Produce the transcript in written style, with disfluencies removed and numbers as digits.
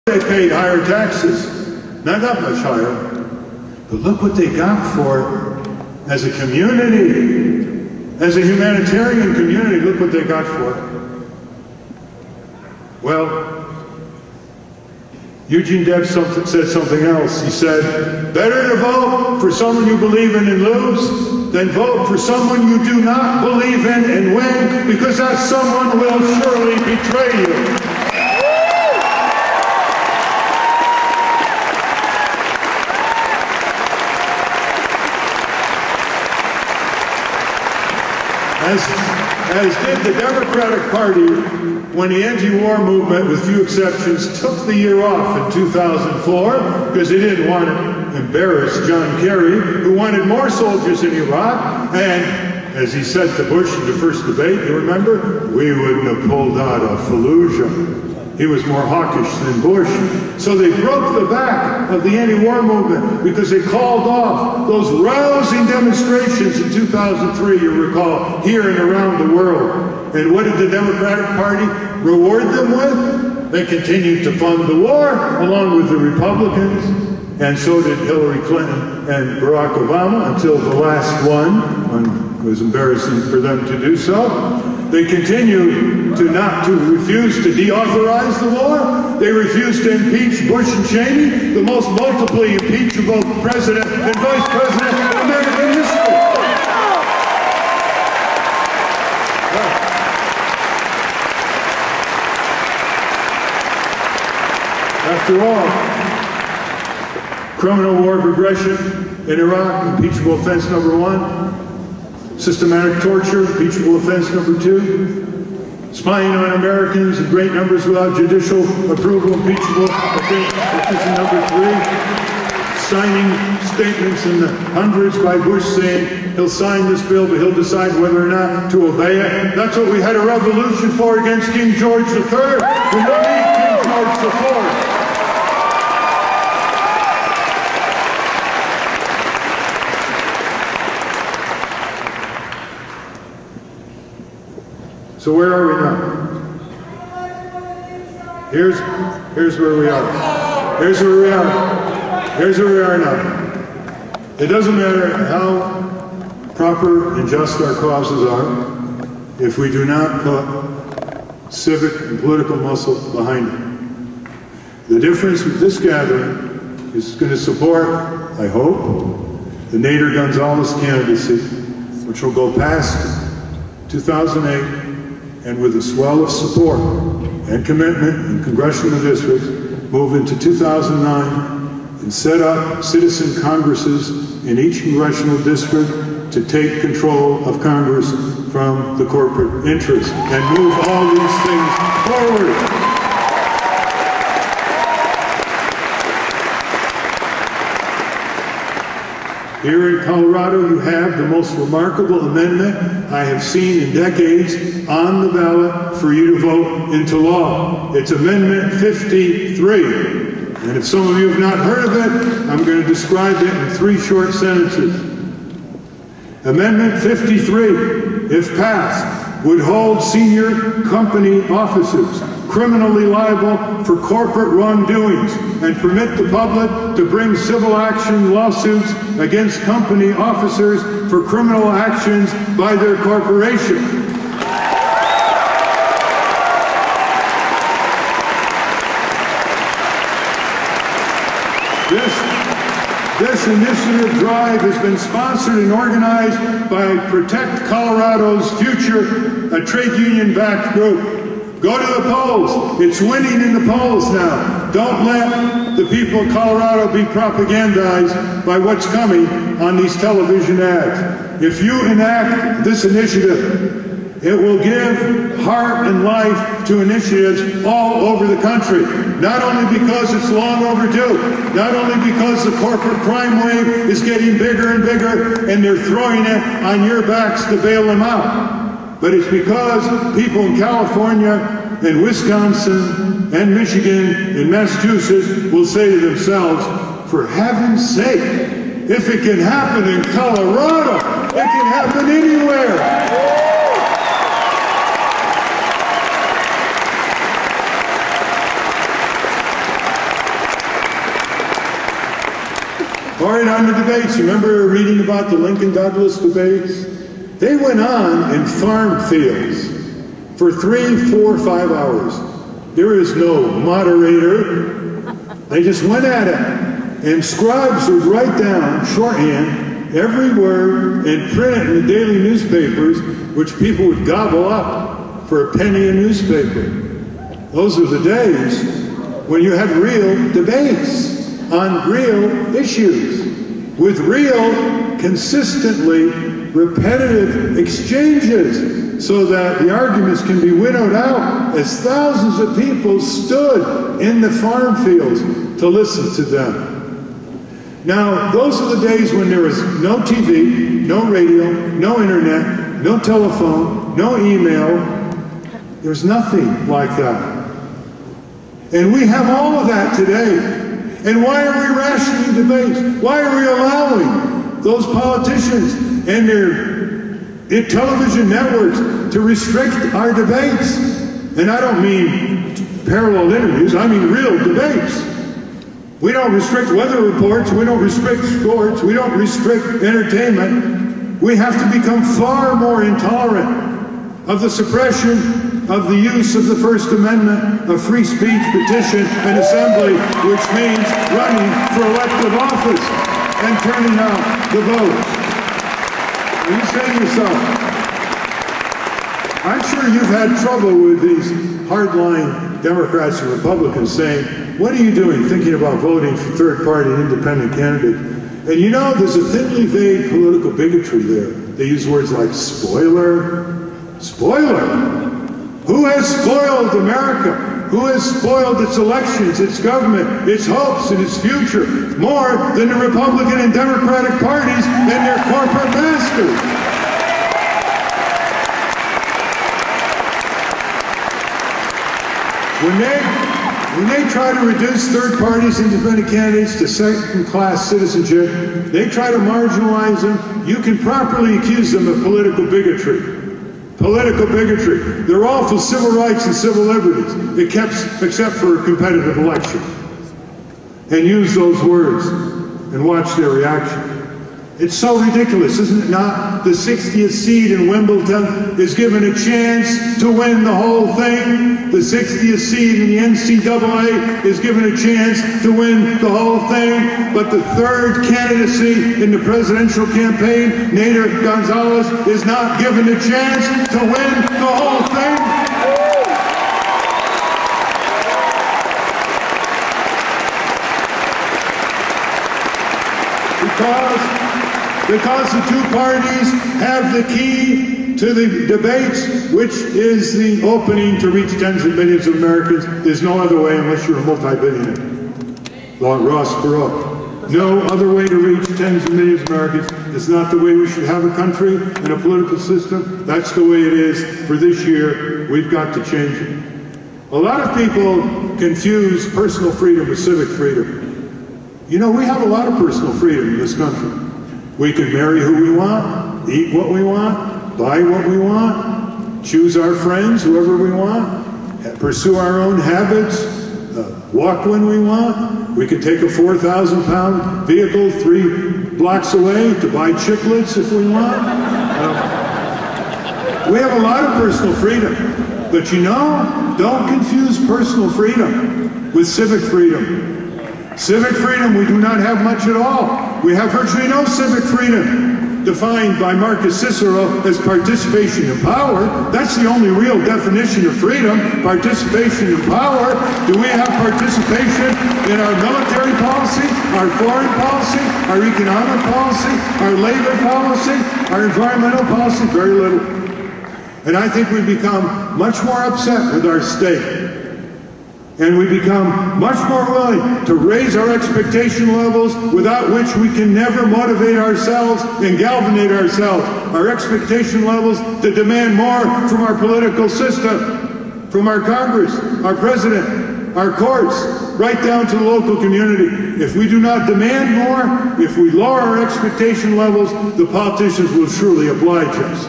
they paid higher taxes, not that much higher, but look what they got for it as a community, as a humanitarian community. Look what they got for it. Well, Eugene Debs said something else. He said, better to vote for someone you believe in and lose than vote for someone you do not believe in and win, because that someone will surely betray you. As did the Democratic Party when the anti-war movement, with few exceptions, took the year off in 2004 because they didn't want to embarrass John Kerry, who wanted more soldiers in Iraq. And as he said to Bush in the first debate, you remember, we wouldn't have pulled out of Fallujah. He was more hawkish than Bush. So they broke the back of the anti-war movement because they called off those rousing demonstrations in 2003, you recall, here and around the world. And what did the Democratic Party reward them with? They continued to fund the war along with the Republicans, and so did Hillary Clinton and Barack Obama until the last one, when it was embarrassing for them to do so. They continue to refuse to deauthorize the war. They refuse to impeach Bush and Cheney, the most multiply impeachable president and vice president in American history. After all, criminal war of aggression in Iraq, impeachable offense number 1. Systematic torture, impeachable offense number 2. Spying on Americans in great numbers without judicial approval, impeachable offense number 3. Signing statements in the hundreds by Bush saying he'll sign this bill, but he'll decide whether or not to obey it. That's what we had a revolution for against King George III. We don't need King George IV. So where are we now? Here's where we are. Here's where we are. Here's where we are now. It doesn't matter how proper and just our causes are if we do not put civic and political muscle behind it. The difference with this gathering is going to support, I hope, the Nader Gonzalez candidacy, which will go past 2008, and with a swell of support and commitment in congressional districts, move into 2009 and set up citizen congresses in each congressional district to take control of Congress from the corporate interests and move all these things forward. Here in Colorado, you have the most remarkable amendment I have seen in decades on the ballot for you to vote into law. It's Amendment 53. And if some of you have not heard of it, I'm going to describe it in 3 short sentences. Amendment 53, if passed, would hold senior company officers criminally liable for corporate wrongdoings and permit the public to bring civil action lawsuits against company officers for criminal actions by their corporation. This initiative drive has been sponsored and organized by Protect Colorado's Future, a trade union-backed group. Go to the polls. It's winning in the polls now. Don't let the people of Colorado be propagandized by what's coming on these television ads. If you enact this initiative, it will give heart and life to initiatives all over the country. Not only because it's long overdue, not only because the corporate crime wave is getting bigger and bigger and they're throwing it on your backs to bail them out, but it's because people in California and Wisconsin and Michigan and Massachusetts will say to themselves, for heaven's sake, if it can happen in Colorado, it can happen anywhere. All right, on the debates, you remember reading about the Lincoln-Douglas debates? They went on in farm fields for 3, 4, 5 hours. There is no moderator. They just went at it. And scribes would write down, shorthand, every word and print it in the daily newspapers, which people would gobble up for a penny a newspaper. Those were the days when you had real debates on real issues, with real, consistently repetitive exchanges, so that the arguments can be winnowed out as thousands of people stood in the farm fields to listen to them. Now, those are the days when there was no TV, no radio, no internet, no telephone, no email. There's nothing like that. And we have all of that today. And why are we rationing debates? Why are we allowing those politicians and their television networks to restrict our debates? And I don't mean parallel interviews, I mean real debates. We don't restrict weather reports, we don't restrict sports, we don't restrict entertainment. We have to become far more intolerant of the suppression of the use of the First Amendment, of free speech, petition, and assembly, which means running for elective office and turning out the vote. And you say to yourself, I'm sure you've had trouble with these hardline Democrats and Republicans saying, what are you doing thinking about voting for third-party and independent candidates? And you know, there's a thinly veiled political bigotry there. They use words like spoiler. Spoiler? Who has spoiled America? Who has spoiled its elections, its government, its hopes, and its future more than the Republican and Democratic parties and their corporate masters? When they try to reduce third parties, independent candidates to second-class citizenship, they try to marginalize them, you can properly accuse them of political bigotry. Political bigotry. They're all for civil rights and civil liberties, except for a competitive election. And use those words and watch their reaction. It's so ridiculous, isn't it not? The 60th seed in Wimbledon is given a chance to win the whole thing. The 60th seed in the NCAA is given a chance to win the whole thing. But the third candidacy in the presidential campaign, Nader Gonzalez, is not given a chance to win the whole thing. Because the two parties have the key to the debates, which is the opening to reach tens of millions of Americans. There's no other way unless you're a multi-billionaire. Ross Perot. No other way to reach tens of millions of Americans. It's not the way we should have a country and a political system. That's the way it is for this year. We've got to change it. A lot of people confuse personal freedom with civic freedom. You know, we have a lot of personal freedom in this country. We can marry who we want, eat what we want, buy what we want, choose our friends, whoever we want, pursue our own habits, walk when we want. We can take a 4,000-pound vehicle 3 blocks away to buy chiclets if we want. We have a lot of personal freedom. But you know, don't confuse personal freedom with civic freedom. Civic freedom, we do not have much at all. We have virtually no civic freedom, defined by Marcus Cicero as participation in power. That's the only real definition of freedom, participation in power. Do we have participation in our military policy, our foreign policy, our economic policy, our labor policy, our environmental policy? Very little. And I think we've become much more upset with our state. And we become much more willing to raise our expectation levels, without which we can never motivate ourselves and galvanize ourselves. Our expectation levels to demand more from our political system, from our Congress, our president, our courts, right down to the local community. If we do not demand more, if we lower our expectation levels, the politicians will surely oblige us.